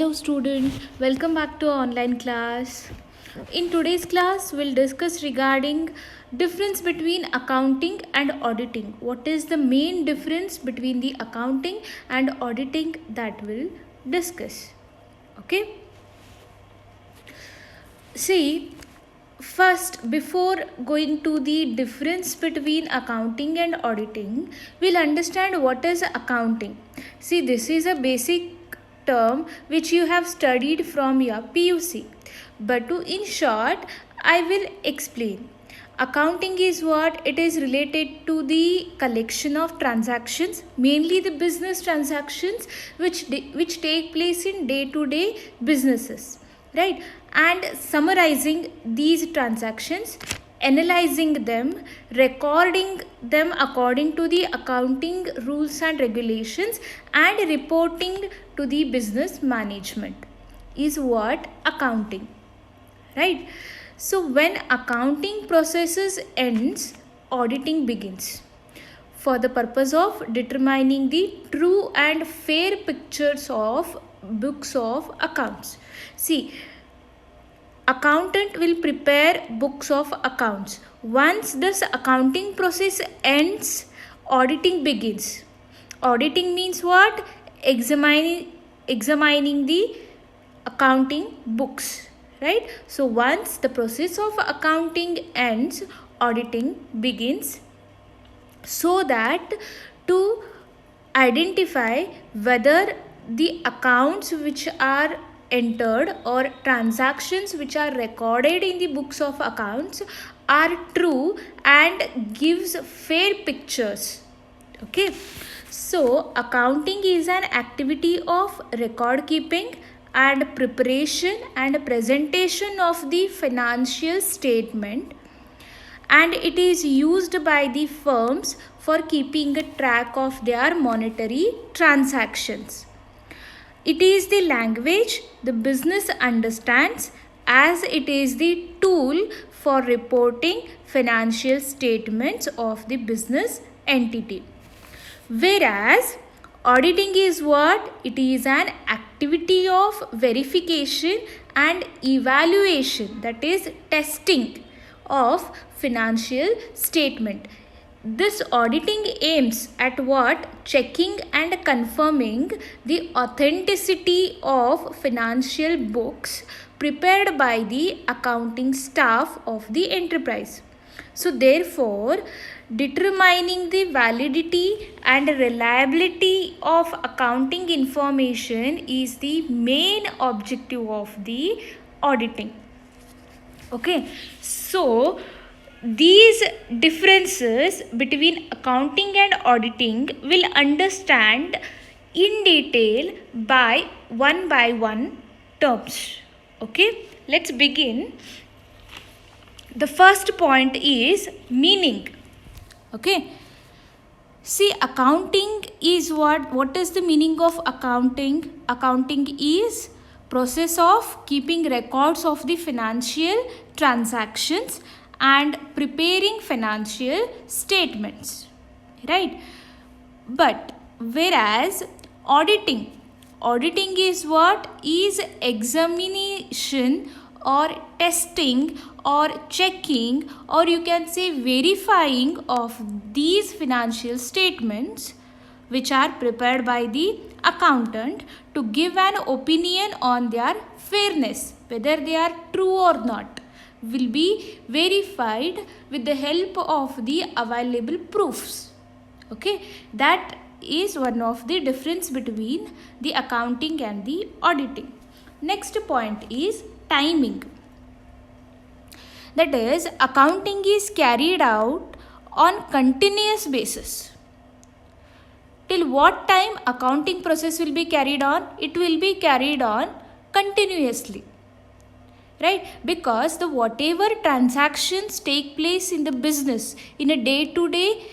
Hello student, welcome back to our online class. In today's class, we'll discuss regarding difference between accounting and auditing. What is the main difference between the accounting and auditing that we'll discuss. Okay. See, first, before going to the difference between accounting and auditing, we'll understand what is accounting. See, this is a basic term which you have studied from your PUC. But in short, I will explain. Accounting is what? It is related to the collection of transactions, mainly the business transactions which take place in day-to-day businesses, right? And summarizing these transactions, analyzing them, recording them according to the accounting rules and regulations, and reporting to the business management is what accounting, right? So when accounting processes ends, auditing begins for the purpose of determining the true and fair pictures of books of accounts. See, accountant will prepare books of accounts. Once this accounting process ends, auditing begins. Auditing means what? Examining the accounting books, right? So once the process of accounting ends, auditing begins, so that to identify whether the accounts which are entered or transactions which are recorded in the books of accounts are true and gives fair pictures. Okay, so accounting is an activity of record keeping and preparation and presentation of the financial statement, and it is used by the firms for keeping a track of their monetary transactions. It is the language the business understands, as it is the tool for reporting financial statements of the business entity. Whereas auditing is what? It is an activity of verification and evaluation, that is testing of financial statement. This auditing aims at what? Checking and confirming the authenticity of financial books prepared by the accounting staff of the enterprise. So therefore, determining the validity and reliability of accounting information is the main objective of the auditing. Okay, so these differences between accounting and auditing will understand in detail by one terms. Okay, let's begin. The first point is meaning. Okay, see, accounting is what is the meaning of accounting? Accounting is process of keeping records of the financial transactions and preparing financial statements, right? But whereas auditing is what? Is examination or testing or checking, or you can say verifying of these financial statements which are prepared by the accountant to give an opinion on their fairness, whether they are true or not, will be verified with the help of the available proofs. Okay, that is one of the difference between the accounting and the auditing. Next point is timing. That is, accounting is carried out on continuous basis. Till what time accounting process will be carried on? It will be carried on continuously, right? Because the whatever transactions take place in the business in a day-to-day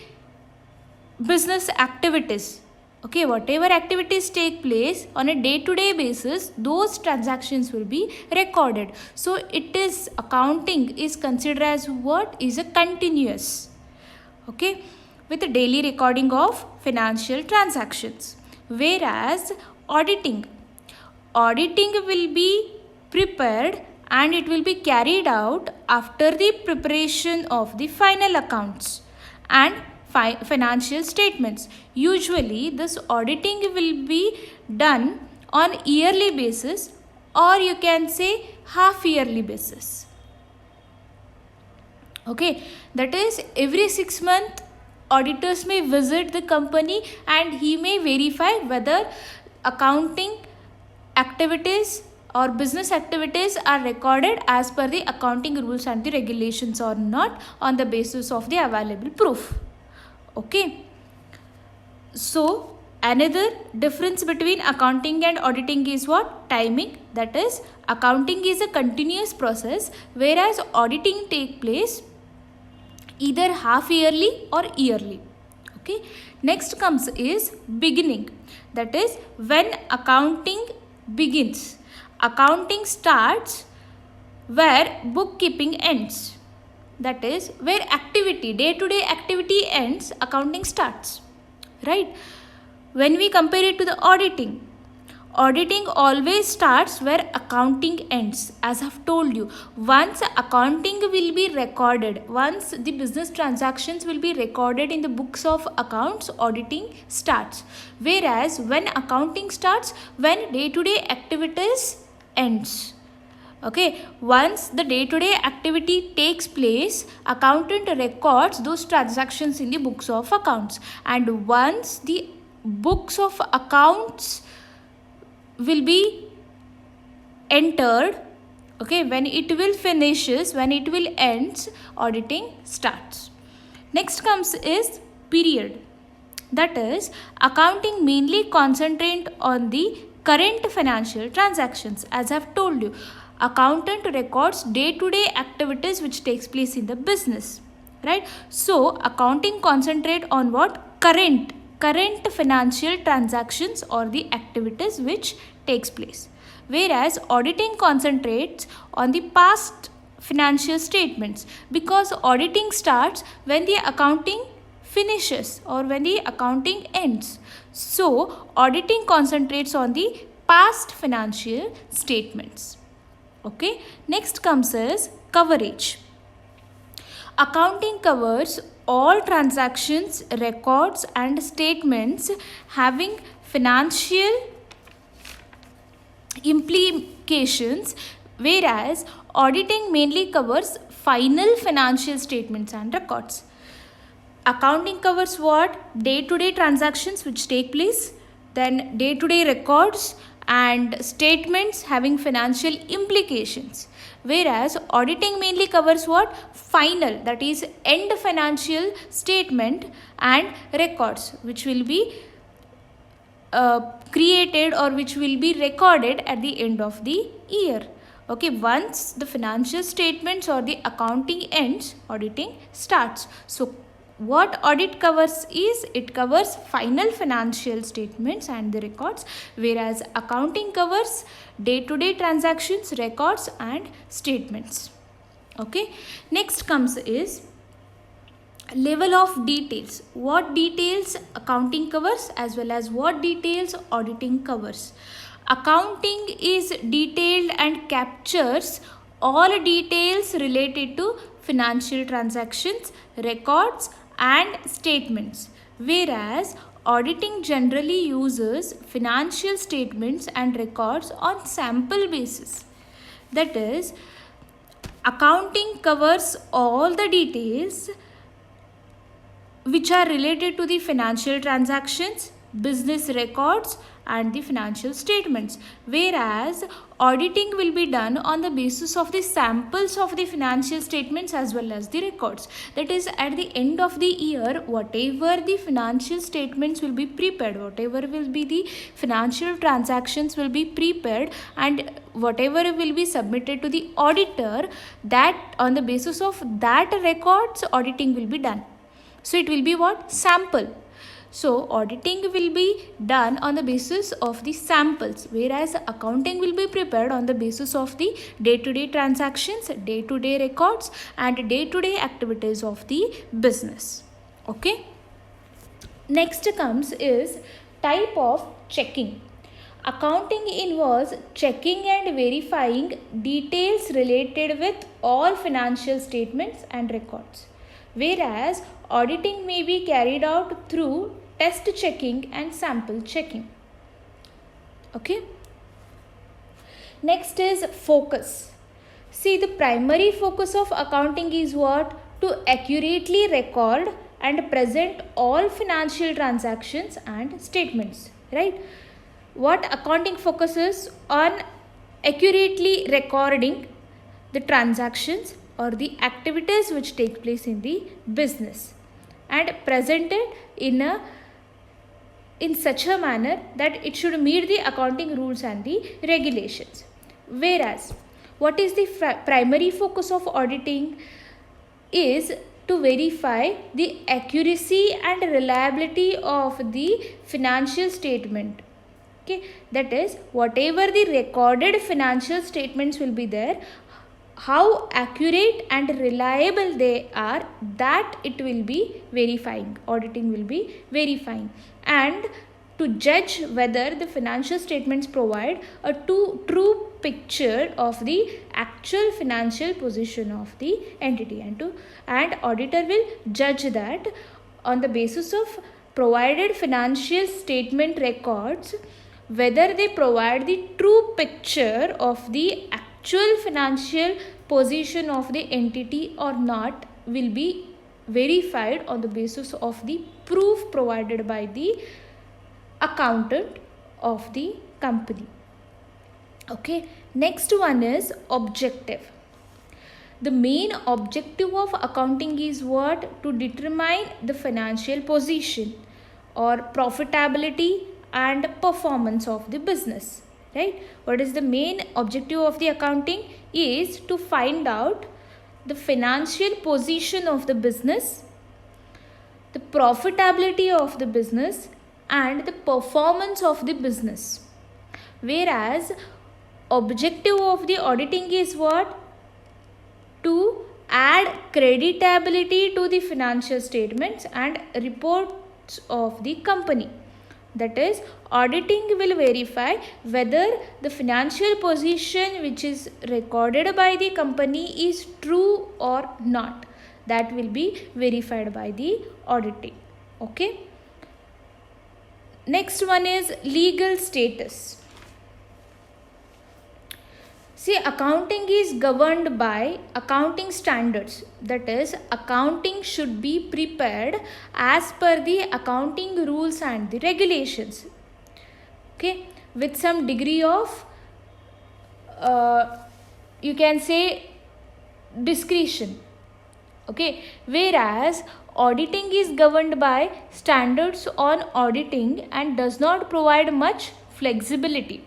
business activities, okay, whatever activities take place on a day-to-day basis, those transactions will be recorded. So it is, accounting is considered as what? Is a continuous, okay, with a daily recording of financial transactions. Whereas auditing auditing will be prepared and it will be carried out after the preparation of the final accounts and financial statements. Usually this auditing will be done on yearly basis, or you can say half yearly basis. Okay, that is every 6 months auditors may visit the company and he may verify whether accounting activities or business activities are recorded as per the accounting rules and the regulations or not, on the basis of the available proof. Okay, so another difference between accounting and auditing is what? Timing. That is, accounting is a continuous process, whereas auditing take place either half yearly or yearly. Okay, next comes is beginning. That is, when accounting begins. Accounting starts where bookkeeping ends. That is, where activity, day-to-day activity ends, accounting starts. Right? When we compare it to the auditing, auditing always starts where accounting ends. As I've told you, once accounting will be recorded, once the business transactions will be recorded in the books of accounts, auditing starts. Whereas when accounting starts, when day-to-day activities ends. Okay, once the day-to-day activity takes place, accountant records those transactions in the books of accounts, and once the books of accounts will be entered, okay, when it will finishes, when it will ends, auditing starts. Next comes is period. That is, accounting mainly concentrate on the current financial transactions. As I've told you, accountant records day-to-day activities which takes place in the business, right? So accounting concentrate on what? Current financial transactions or the activities which takes place, whereas auditing concentrates on the past financial statements, because auditing starts when the accounting finishes or when the accounting ends. So auditing concentrates on the past financial statements. Okay, next comes is coverage. Accounting covers all transactions, records and statements having financial implications, whereas auditing mainly covers final financial statements and records. Accounting covers what? Day-to-day transactions which take place, then day-to-day records and statements having financial implications, whereas auditing mainly covers what? Final, that is end financial statement and records which will be created or which will be recorded at the end of the year. Okay, once the financial statements or the accounting ends, auditing starts. So what audit covers is, it covers final financial statements and the records, whereas accounting covers day-to-day transactions, records and statements. Okay, next comes is level of details. What details accounting covers as well as what details auditing covers. Accounting is detailed and captures all details related to financial transactions, records and statements, whereas auditing generally uses financial statements and records on sample basis. That is, accounting covers all the details which are related to the financial transactions, business records and the financial statements, whereas auditing will be done on the basis of the samples of the financial statements as well as the records. That is, at the end of the year, whatever the financial statements will be prepared, whatever will be the financial transactions will be prepared, and whatever will be submitted to the auditor, that on the basis of that records auditing will be done. So it will be what? Sample. So auditing will be done on the basis of the samples, whereas accounting will be prepared on the basis of the day-to-day transactions, day-to-day records and day-to-day activities of the business. Okay. Next comes is type of checking. Accounting involves checking and verifying details related with all financial statements and records, whereas auditing may be carried out through test checking and sample checking. Okay. Next is focus. See, the primary focus of accounting is what? To accurately record and present all financial transactions and statements, right? What accounting focuses on? Accurately recording the transactions or the activities which take place in the business and presented in such a manner that it should meet the accounting rules and the regulations. Whereas, what is the primary focus of auditing is to verify the accuracy and reliability of the financial statement. Okay, that is, whatever the recorded financial statements will be there, how accurate and reliable they are, that it will be verifying. Auditing will be verifying. And to judge whether the financial statements provide a true picture of the actual financial position of the entity, and auditor will judge that on the basis of provided financial statement records, whether they provide the true picture of the actual financial position of the entity or not will be verified on the basis of the proof provided by the accountant of the company. Okay, next one is objective. The main objective of accounting is what? To determine the financial position or profitability and performance of the business, right? What is the main objective of the accounting? Is to find out the financial position of the business, the profitability of the business, and the performance of the business. Whereas objective of the auditing is what? To add creditability to the financial statements and reports of the company. That is, auditing will verify whether the financial position which is recorded by the company is true or not. That will be verified by the auditing. Okay. Next one is legal status. See, accounting is governed by accounting standards. That is, accounting should be prepared as per the accounting rules and the regulations. Okay, with some degree of, you can say, discretion. Okay, whereas auditing is governed by standards on auditing and does not provide much flexibility.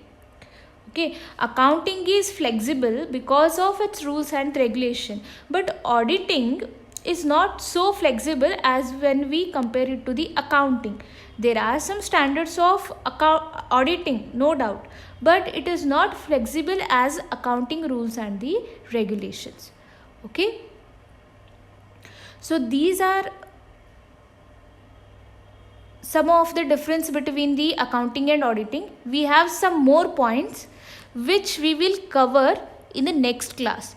Okay, accounting is flexible because of its rules and regulation, but auditing is not so flexible as when we compare it to the accounting. There are some standards of auditing, no doubt, but it is not flexible as accounting rules and the regulations. Okay. So these are some of the difference between the accounting and auditing. We have some more points which we will cover in the next class.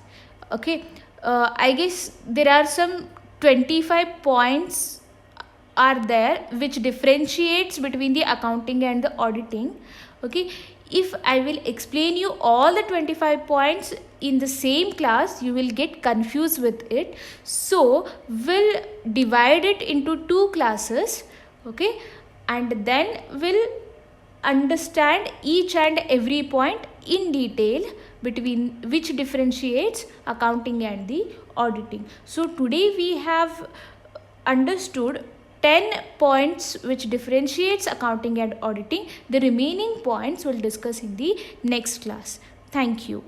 Okay, I guess there are some 25 points are there which differentiates between the accounting and the auditing. Okay, if I will explain you all the 25 points in the same class, you will get confused with it. So we'll divide it into 2 classes. Okay, and then we'll understand each and every point in detail between which differentiates accounting and the auditing. So today we have understood 10 points which differentiates accounting and auditing. The remaining points we'll discuss in the next class. Thank you.